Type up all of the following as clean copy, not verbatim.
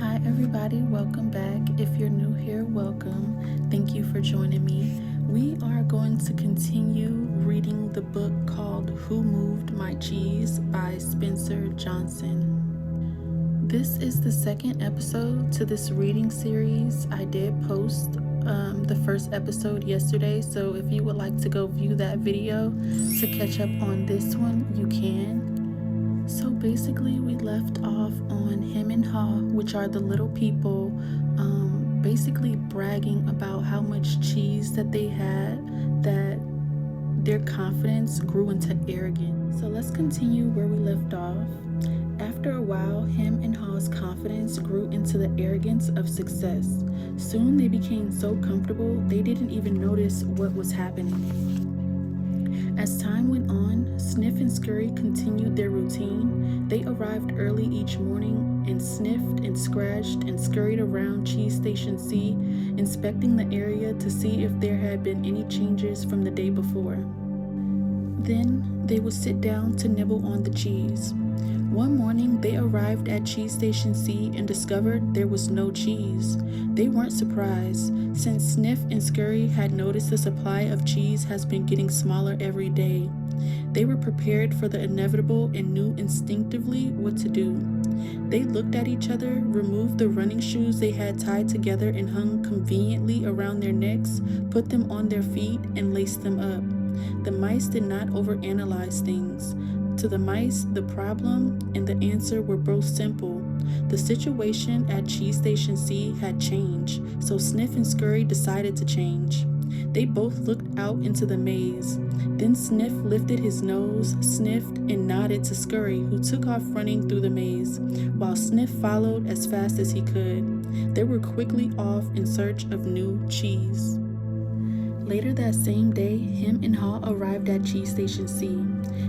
Hi, everybody. Welcome back. If you're new here, welcome. Thank you for joining me. We are going to continue reading the book called Who Moved My Cheese by Spencer Johnson. This is the second episode to this reading series. I did post the first episode yesterday, so if you would like to go view that video to catch up on this one, you can. So basically, we left off on him and Ha, which are the little people, basically bragging about how much cheese that they had, that their confidence grew into arrogance. So let's continue where we left off. After a while, him and Ha's confidence grew into the arrogance of success. Soon they became so comfortable they didn't even notice what was happening. As time went on, Sniff and Scurry continued their routine. They arrived early each morning and sniffed and scratched and scurried around Cheese Station C, inspecting the area to see if there had been any changes from the day before. Then they would sit down to nibble on the cheese. One morning, they arrived at Cheese Station C and discovered there was no cheese. They weren't surprised, since Sniff and Scurry had noticed the supply of cheese has been getting smaller every day. They were prepared for the inevitable and knew instinctively what to do. They looked at each other, removed the running shoes they had tied together and hung conveniently around their necks, put them on their feet, and laced them up. The mice did not overanalyze things. To the mice, the problem and the answer were both simple. The situation at Cheese Station C had changed, so Sniff and Scurry decided to change. They both looked out into the maze. Then Sniff lifted his nose, sniffed, and nodded to Scurry, who took off running through the maze, while Sniff followed as fast as he could. They were quickly off in search of new cheese. Later that same day, him and Ha arrived at Cheese Station C.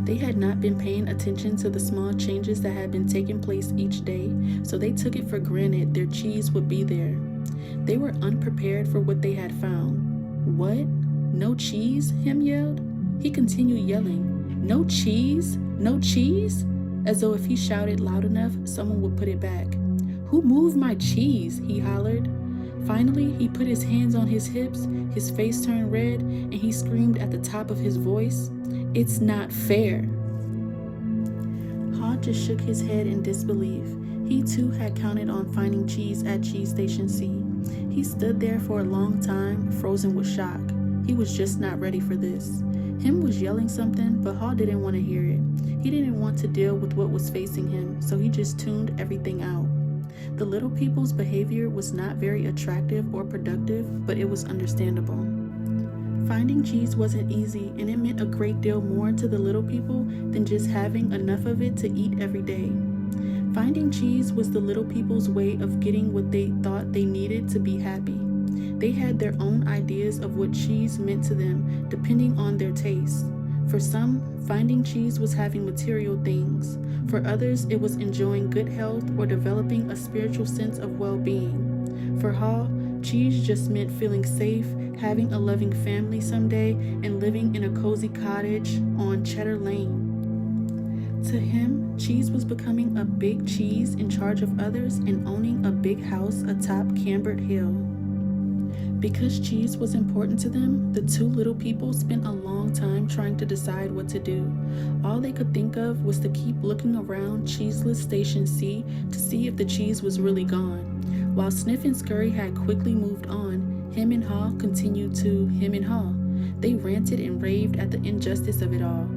They had not been paying attention to the small changes that had been taking place each day, so they took it for granted their cheese would be there. They were unprepared for what they had found. "What? No cheese?" Him yelled. He continued yelling, "No cheese? No cheese?" As though if he shouted loud enough, someone would put it back. "Who moved my cheese?" he hollered. Finally, he put his hands on his hips, his face turned red, and he screamed at the top of his voice, "It's not fair." Ha just shook his head in disbelief. He too had counted on finding cheese at Cheese Station C. He stood there for a long time, frozen with shock. He was just not ready for this. Him was yelling something, but Ha didn't want to hear it. He didn't want to deal with what was facing him, so he just tuned everything out. The little people's behavior was not very attractive or productive, but it was understandable. Finding cheese wasn't easy, and it meant a great deal more to the little people than just having enough of it to eat every day. Finding cheese was the little people's way of getting what they thought they needed to be happy. They had their own ideas of what cheese meant to them, depending on their tastes. For some, finding cheese was having material things. For others, it was enjoying good health or developing a spiritual sense of well-being. For Ha, cheese just meant feeling safe, having a loving family someday, and living in a cozy cottage on Cheddar Lane. To him, cheese was becoming a big cheese in charge of others and owning a big house atop Cambert Hill. Because cheese was important to them, the two little people spent a long time trying to decide what to do. All they could think of was to keep looking around Cheeseless Station C to see if the cheese was really gone. While Sniff and Scurry had quickly moved on, him and Ha continued to him and Ha. They ranted and raved at the injustice of it all.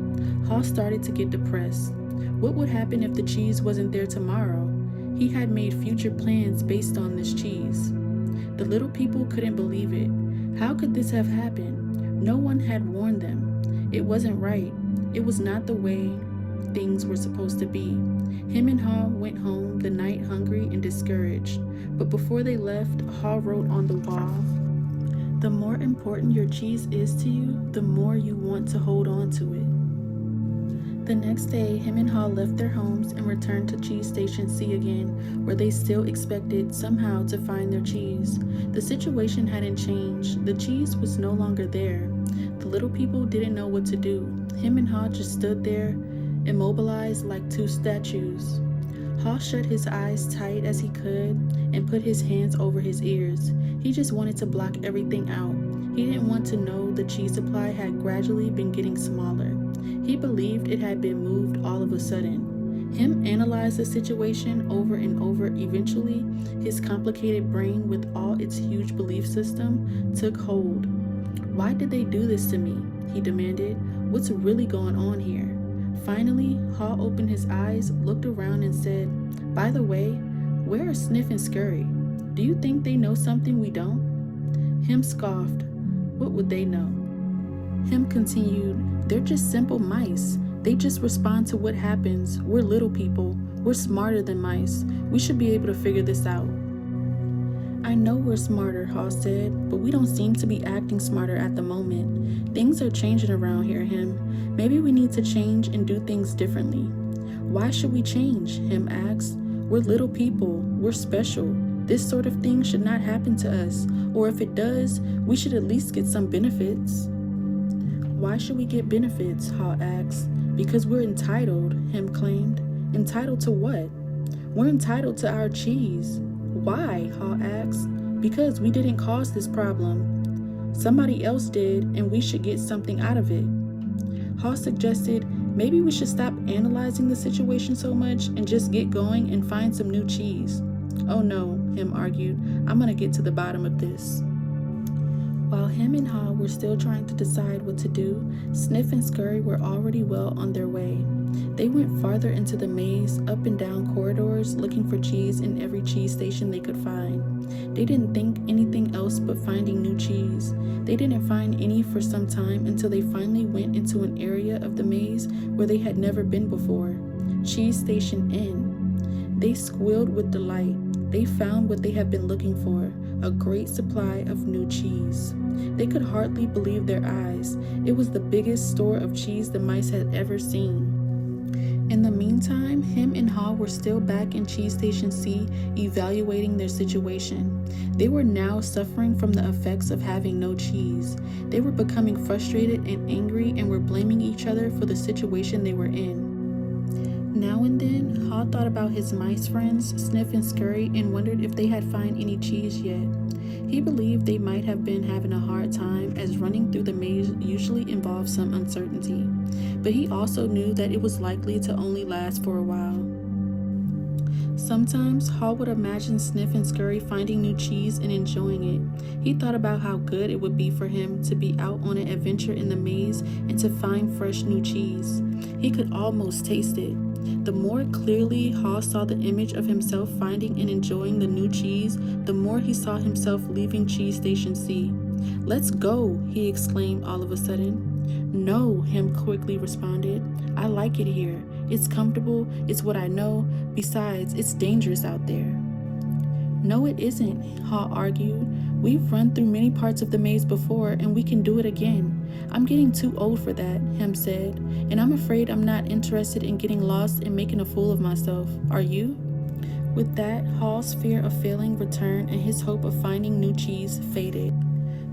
Ha started to get depressed. What would happen if the cheese wasn't there tomorrow? He had made future plans based on this cheese. The little people couldn't believe it. How could this have happened? No one had warned them. It wasn't right. It was not the way things were supposed to be. Him and Ha went home the night hungry and discouraged. But before they left, Ha wrote on the wall, "The more important your cheese is to you, the more you want to hold on to it." The next day, him and Ha left their homes and returned to Cheese Station C again, where they still expected somehow to find their cheese. The situation hadn't changed. The cheese was no longer there. The little people didn't know what to do. Him and Ha just stood there, immobilized like two statues. Hall shut his eyes tight as he could and put his hands over his ears. He just wanted to block everything out. He didn't want to know the cheese supply had gradually been getting smaller. He believed it had been moved all of a sudden. Him analyzed the situation over and over. Eventually, his complicated brain with all its huge belief system took hold. "Why did they do this to me?" he demanded. "What's really going on here?" Finally, Hall opened his eyes, looked around, and said, "By the way, where are Sniff and Scurry? Do you think they know something we don't?" Him scoffed. What would they know? Him continued, "They're just simple mice. They just respond to what happens. We're little people. We're smarter than mice. We should be able to figure this out." "I know we're smarter," Hall said, "but we don't seem to be acting smarter at the moment. Things are changing around here, Him. Maybe we need to change and do things differently." "Why should we change?" Him asked. "We're little people. We're special. This sort of thing should not happen to us, or if it does, we should at least get some benefits." "Why should we get benefits?" Hall asked. "Because we're entitled," Him claimed. "Entitled to what?" "We're entitled to our cheese." "Why?" Hall asked. "Because we didn't cause this problem. Somebody else did, and we should get something out of it." Hall suggested maybe we should stop analyzing the situation so much and just get going and find some new cheese. "Oh no," Him argued. "I'm gonna get to the bottom of this." While Him and Hall were still trying to decide what to do, Sniff and Scurry were already well on their way. They went farther into the maze, up and down corridors, looking for cheese in every cheese station they could find. They didn't think anything else but finding new cheese. They didn't find any for some time until they finally went into an area of the maze where they had never been before. Cheese Station Inn. They squealed with delight. They found what they had been looking for, a great supply of new cheese. They could hardly believe their eyes. It was the biggest store of cheese the mice had ever seen. In the meantime, Him and Hall were still back in Cheese Station C, evaluating their situation. They were now suffering from the effects of having no cheese. They were becoming frustrated and angry and were blaming each other for the situation they were in. Now and then, Hall thought about his mice friends, Sniff and Scurry, and wondered if they had found any cheese yet. He believed they might have been having a hard time, as running through the maze usually involves some uncertainty. But he also knew that it was likely to only last for a while. Sometimes, Hall would imagine Sniff and Scurry finding new cheese and enjoying it. He thought about how good it would be for him to be out on an adventure in the maze and to find fresh new cheese. He could almost taste it. The more clearly Hall saw the image of himself finding and enjoying the new cheese, the more he saw himself leaving Cheese Station C. "Let's go," he exclaimed all of a sudden. "No," Him quickly responded. "I like it here. It's comfortable, it's what I know. Besides, it's dangerous out there." "No, it isn't," Hall argued. "We've run through many parts of the maze before, and we can do it again." "I'm getting too old for that," Him said, "and I'm afraid I'm not interested in getting lost and making a fool of myself. Are you?" With that, Hall's fear of failing returned, and his hope of finding new cheese faded.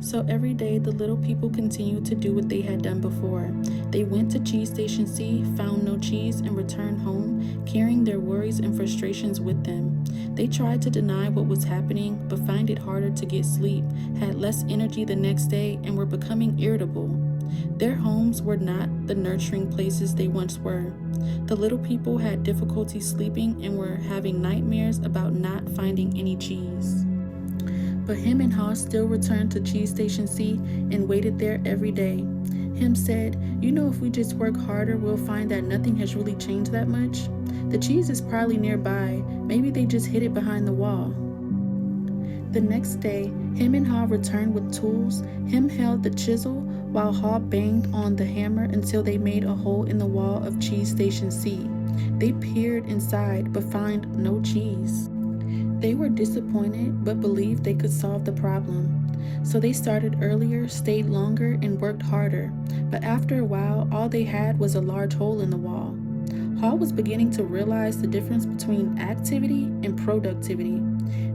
So every day, the little people continued to do what they had done before. They went to Cheese Station C, found no cheese, and returned home, carrying their worries and frustrations with them. They tried to deny what was happening, but found it harder to get sleep, had less energy the next day, and were becoming irritable. Their homes were not the nurturing places they once were. The little people had difficulty sleeping and were having nightmares about not finding any cheese. But Him and Hall still returned to Cheese Station C and waited there every day. Him said, "You know, if we just work harder, we'll find that nothing has really changed that much. The cheese is probably nearby. Maybe they just hid it behind the wall." The next day, Him and Hall returned with tools. Him held the chisel while Hall banged on the hammer until they made a hole in the wall of Cheese Station C. They peered inside but found no cheese. They were disappointed but believed they could solve the problem. So they started earlier, stayed longer, and worked harder. But after a while, all they had was a large hole in the wall. Hall was beginning to realize the difference between activity and productivity.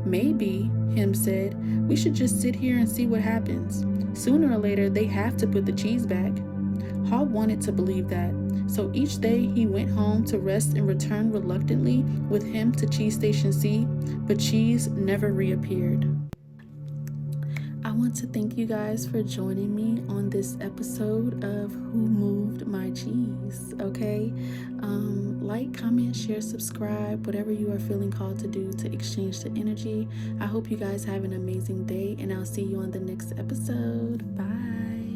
"Maybe," Him said, "we should just sit here and see what happens. Sooner or later, they have to put the cheese back." Hall wanted to believe that. So each day he went home to rest and returned reluctantly with him to Cheese Station C, but Cheese never reappeared. I want to thank you guys for joining me on this episode of Who Moved My Cheese, okay? Like, comment, share, subscribe, whatever you are feeling called to do to exchange the energy. I hope you guys have an amazing day, and I'll see you on the next episode. Bye.